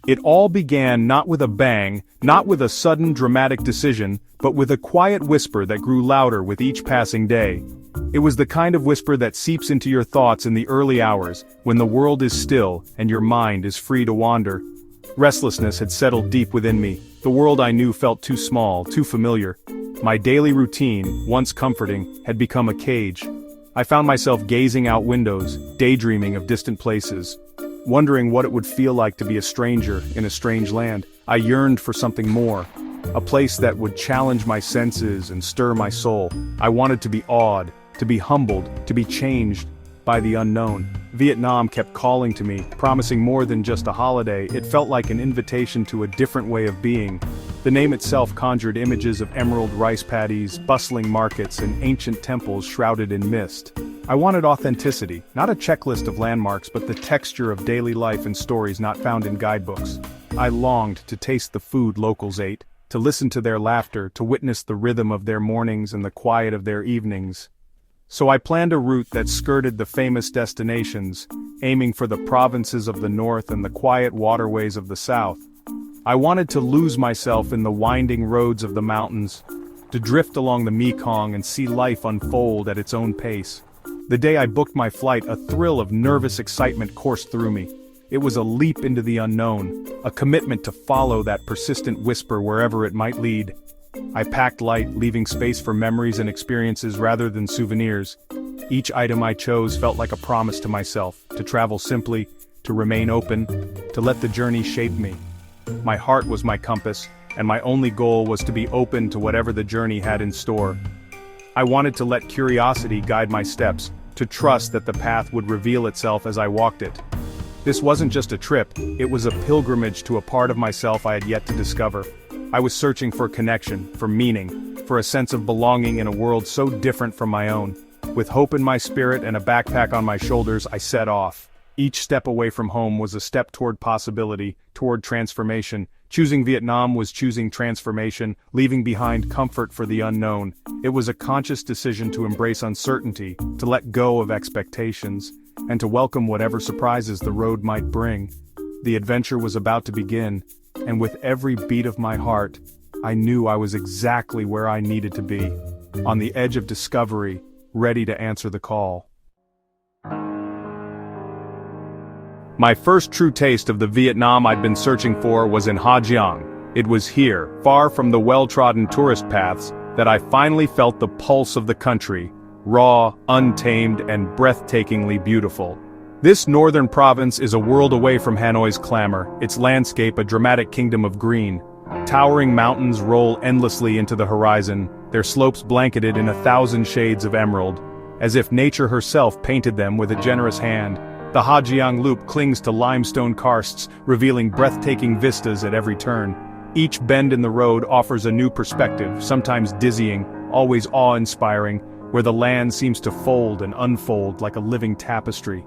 It all began not with a bang, not with a sudden dramatic decision, but with a quiet whisper that grew louder with each passing day. It was the kind of whisper that seeps into your thoughts in the early hours, when the world is still and your mind is free to wander. Restlessness had settled deep within me. The world I knew felt too small, too familiar. My daily routine, once comforting, had become a cage. I found myself gazing out windows, daydreaming of distant places, wondering what it would feel like to be a stranger in a strange land. I yearned for something more, a place that would challenge my senses and stir my soul. I wanted to be awed, to be humbled, to be changed by the unknown. Vietnam kept calling to me, promising more than just a holiday. It felt like an invitation to a different way of being. The name itself conjured images of emerald rice paddies, bustling markets, and ancient temples shrouded in mist. I wanted authenticity, not a checklist of landmarks but the texture of daily life and stories not found in guidebooks. I longed to taste the food locals ate, to listen to their laughter, to witness the rhythm of their mornings and the quiet of their evenings. So I planned a route that skirted the famous destinations, aiming for the provinces of the north and the quiet waterways of the south. I wanted to lose myself in the winding roads of the mountains, to drift along the Mekong and see life unfold at its own pace. The day I booked my flight, a thrill of nervous excitement coursed through me. It was a leap into the unknown, a commitment to follow that persistent whisper wherever it might lead. I packed light, leaving space for memories and experiences rather than souvenirs. Each item I chose felt like a promise to myself, to travel simply, to remain open, to let the journey shape me. My heart was my compass, and my only goal was to be open to whatever the journey had in store. I wanted to let curiosity guide my steps, to trust that the path would reveal itself as I walked it. This wasn't just a trip, it was a pilgrimage to a part of myself I had yet to discover. I was searching for connection, for meaning, for a sense of belonging in a world so different from my own. With hope in my spirit and a backpack on my shoulders, I set off. Each step away from home was a step toward possibility, toward transformation. Choosing Vietnam was choosing transformation, leaving behind comfort for the unknown. It was a conscious decision to embrace uncertainty, to let go of expectations, and to welcome whatever surprises the road might bring. The adventure was about to begin, and with every beat of my heart, I knew I was exactly where I needed to be, on the edge of discovery, ready to answer the call. My first true taste of the Vietnam I'd been searching for was in Ha Giang. It was here, far from the well-trodden tourist paths, that I finally felt the pulse of the country, raw, untamed, and breathtakingly beautiful. This northern province is a world away from Hanoi's clamor, its landscape a dramatic kingdom of green. Towering mountains roll endlessly into the horizon, their slopes blanketed in 1,000 shades of emerald, as if nature herself painted them with a generous hand. The Ha Giang Loop clings to limestone karsts, revealing breathtaking vistas at every turn. Each bend in the road offers a new perspective, sometimes dizzying, always awe-inspiring, where the land seems to fold and unfold like a living tapestry.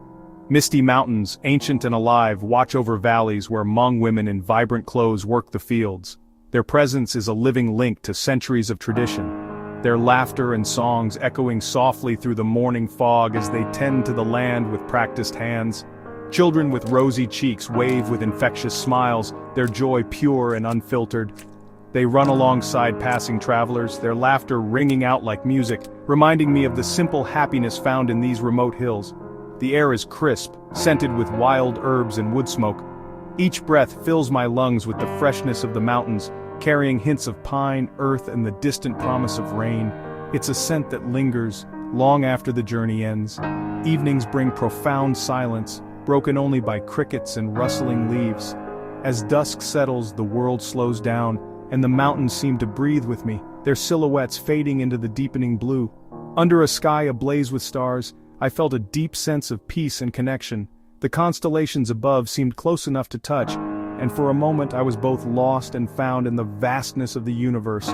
Misty mountains, ancient and alive, watch over valleys where Hmong women in vibrant clothes work the fields. Their presence is a living link to centuries of tradition. Their laughter and songs echoing softly through the morning fog as they tend to the land with practiced hands. Children with rosy cheeks wave with infectious smiles, their joy pure and unfiltered. They run alongside passing travelers, their laughter ringing out like music, reminding me of the simple happiness found in these remote hills. The air is crisp, scented with wild herbs and wood smoke. Each breath fills my lungs with the freshness of the mountains, carrying hints of pine, earth, and the distant promise of rain. It's a scent that lingers, long after the journey ends. Evenings bring profound silence, broken only by crickets and rustling leaves. As dusk settles, the world slows down, and the mountains seem to breathe with me, their silhouettes fading into the deepening blue. Under a sky ablaze with stars, I felt a deep sense of peace and connection. The constellations above seemed close enough to touch, and for a moment I was both lost and found in the vastness of the universe.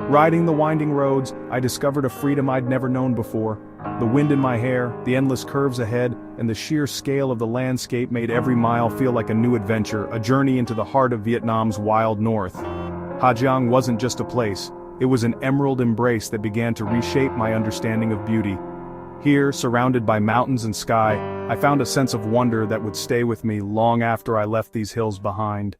Riding the winding roads, I discovered a freedom I'd never known before. The wind in my hair, the endless curves ahead, and the sheer scale of the landscape made every mile feel like a new adventure, a journey into the heart of Vietnam's wild north. Ha Giang wasn't just a place, it was an emerald embrace that began to reshape my understanding of beauty. Here, surrounded by mountains and sky, I found a sense of wonder that would stay with me long after I left these hills behind.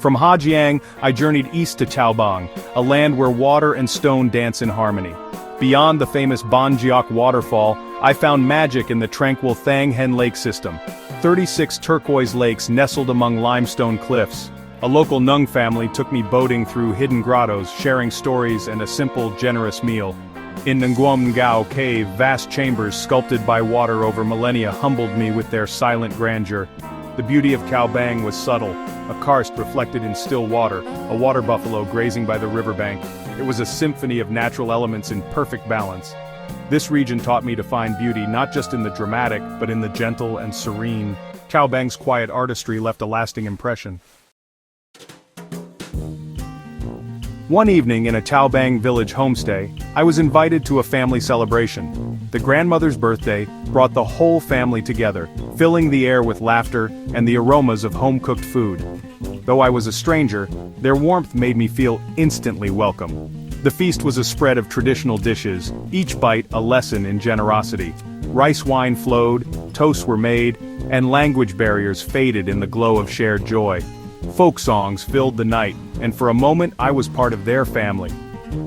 From Hajiang, I journeyed east to Taobang, a land where water and stone dance in harmony. Beyond the famous Banjiak waterfall, I found magic in the tranquil Thang Hen Lake system. 36 turquoise lakes nestled among limestone cliffs. A local Nung family took me boating through hidden grottos, sharing stories and a simple, generous meal. In Nguyen Ngao Cave, vast chambers sculpted by water over millennia humbled me with their silent grandeur. The beauty of Cao Bang was subtle, a karst reflected in still water, a water buffalo grazing by the riverbank. It was a symphony of natural elements in perfect balance. This region taught me to find beauty not just in the dramatic, but in the gentle and serene. Cao Bang's quiet artistry left a lasting impression. One evening in a Taobang village homestay, I was invited to a family celebration. The grandmother's birthday brought the whole family together, filling the air with laughter and the aromas of home-cooked food. Though I was a stranger, their warmth made me feel instantly welcome. The feast was a spread of traditional dishes, each bite a lesson in generosity. Rice wine flowed, toasts were made, and language barriers faded in the glow of shared joy. Folk songs filled the night, and for a moment I was part of their family.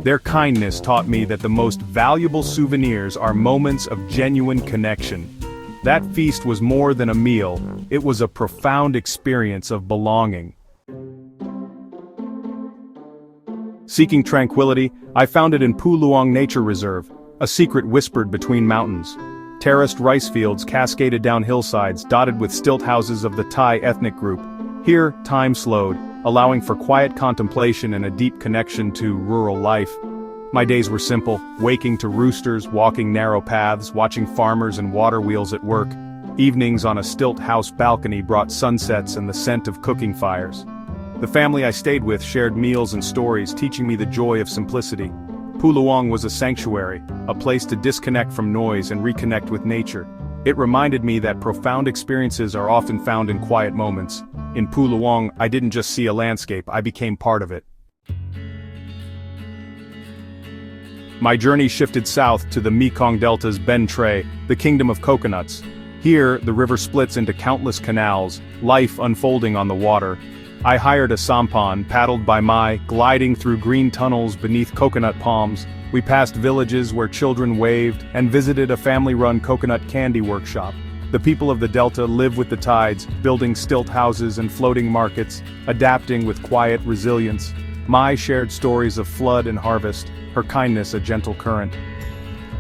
Their kindness taught me that the most valuable souvenirs are moments of genuine connection. That feast was more than a meal, it was a profound experience of belonging. Seeking tranquility, I found it in Pu Luang Nature Reserve, a secret whispered between mountains. Terraced rice fields cascaded down hillsides dotted with stilt houses of the Thai ethnic group. Here, time slowed, allowing for quiet contemplation and a deep connection to rural life. My days were simple, waking to roosters, walking narrow paths, watching farmers and water wheels at work. Evenings on a stilt house balcony brought sunsets and the scent of cooking fires. The family I stayed with shared meals and stories, teaching me the joy of simplicity. Pu Luang was a sanctuary, a place to disconnect from noise and reconnect with nature. It reminded me that profound experiences are often found in quiet moments. In Pu Luang, I didn't just see a landscape, I became part of it. My journey shifted south to the Mekong Delta's Ben Tre, the kingdom of coconuts. Here, the river splits into countless canals, life unfolding on the water. I hired a sampan, paddled by Mai, gliding through green tunnels beneath coconut palms. We passed villages where children waved, and visited a family-run coconut candy workshop. The people of the Delta live with the tides, building stilt houses and floating markets, adapting with quiet resilience. Mai shared stories of flood and harvest, her kindness a gentle current.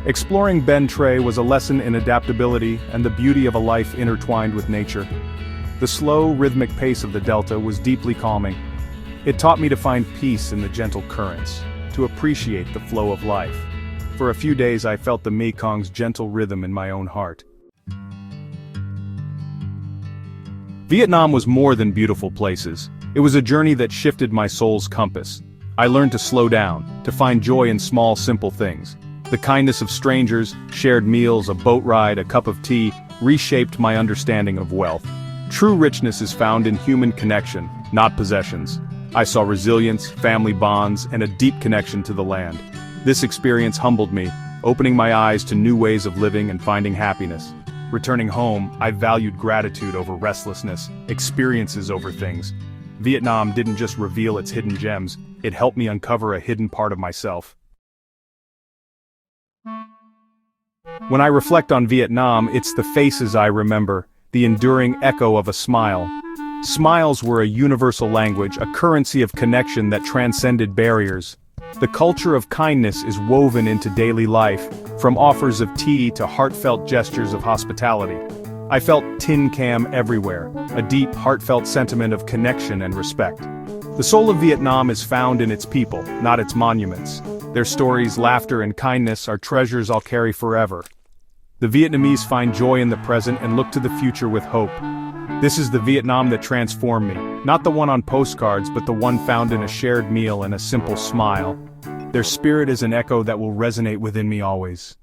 Exploring Ben Tre was a lesson in adaptability and the beauty of a life intertwined with nature. The slow, rhythmic pace of the Delta was deeply calming. It taught me to find peace in the gentle currents, to appreciate the flow of life. For a few days I felt the Mekong's gentle rhythm in my own heart. Vietnam was more than beautiful places. It was a journey that shifted my soul's compass. I learned to slow down, to find joy in small, simple things. The kindness of strangers, shared meals, a boat ride, a cup of tea, reshaped my understanding of wealth. True richness is found in human connection, not possessions. I saw resilience, family bonds, and a deep connection to the land. This experience humbled me, opening my eyes to new ways of living and finding happiness. Returning home, I valued gratitude over restlessness, experiences over things. Vietnam didn't just reveal its hidden gems, it helped me uncover a hidden part of myself. When I reflect on Vietnam, it's the faces I remember, the enduring echo of a smile. Smiles were a universal language, a currency of connection that transcended barriers. The culture of kindness is woven into daily life, from offers of tea to heartfelt gestures of hospitality. I felt tin cam everywhere, a deep, heartfelt sentiment of connection and respect. The soul of Vietnam is found in its people, not its monuments. Their stories, laughter, and kindness are treasures I'll carry forever. The Vietnamese find joy in the present and look to the future with hope. This is the Vietnam that transformed me, not the one on postcards but the one found in a shared meal and a simple smile. Their spirit is an echo that will resonate within me always.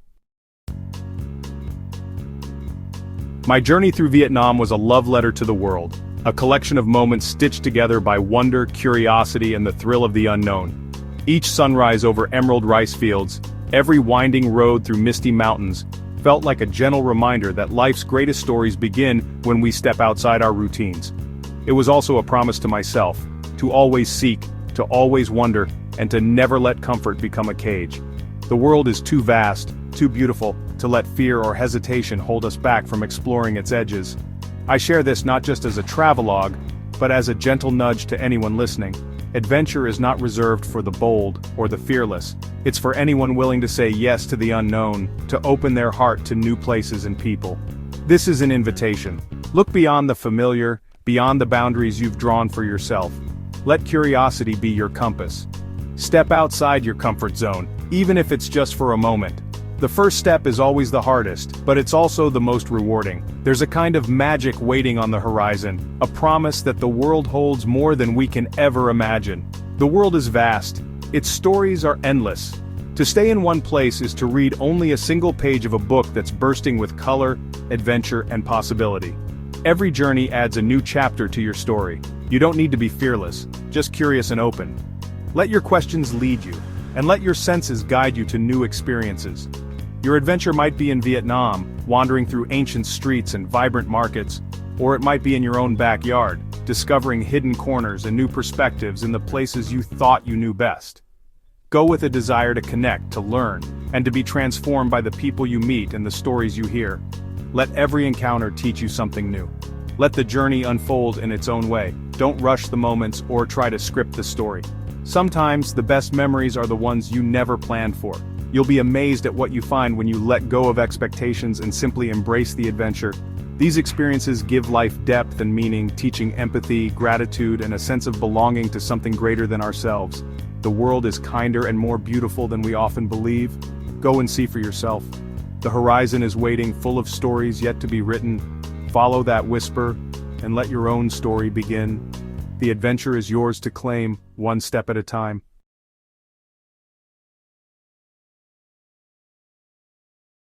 My journey through Vietnam was a love letter to the world, a collection of moments stitched together by wonder, curiosity, and the thrill of the unknown. Each sunrise over emerald rice fields, every winding road through misty mountains, felt like a gentle reminder that life's greatest stories begin when we step outside our routines. It was also a promise to myself, to always seek, to always wonder, and to never let comfort become a cage. The world is too vast, too beautiful, to let fear or hesitation hold us back from exploring its edges. I share this not just as a travelogue, but as a gentle nudge to anyone listening. Adventure is not reserved for the bold or the fearless. It's for anyone willing to say yes to the unknown, to open their heart to new places and people. This is an invitation. Look beyond the familiar, beyond the boundaries you've drawn for yourself. Let curiosity be your compass. Step outside your comfort zone, even if it's just for a moment. The first step is always the hardest, but it's also the most rewarding. There's a kind of magic waiting on the horizon, a promise that the world holds more than we can ever imagine. The world is vast. Its stories are endless. To stay in one place is to read only a single page of a book that's bursting with color, adventure, and possibility. Every journey adds a new chapter to your story. You don't need to be fearless, just curious and open. Let your questions lead you, and let your senses guide you to new experiences. Your adventure might be in Vietnam, wandering through ancient streets and vibrant markets, or it might be in your own backyard, discovering hidden corners and new perspectives in the places you thought you knew best. Go with a desire to connect, to learn, and to be transformed by the people you meet and the stories you hear. Let every encounter teach you something new. Let the journey unfold in its own way. Don't rush the moments or try to script the story. Sometimes the best memories are the ones you never planned for. You'll be amazed at what you find when you let go of expectations and simply embrace the adventure. These experiences give life depth and meaning, teaching empathy, gratitude, and a sense of belonging to something greater than ourselves. The world is kinder and more beautiful than we often believe. Go and see for yourself. The horizon is waiting, full of stories yet to be written. Follow that whisper, and let your own story begin. The adventure is yours to claim, one step at a time.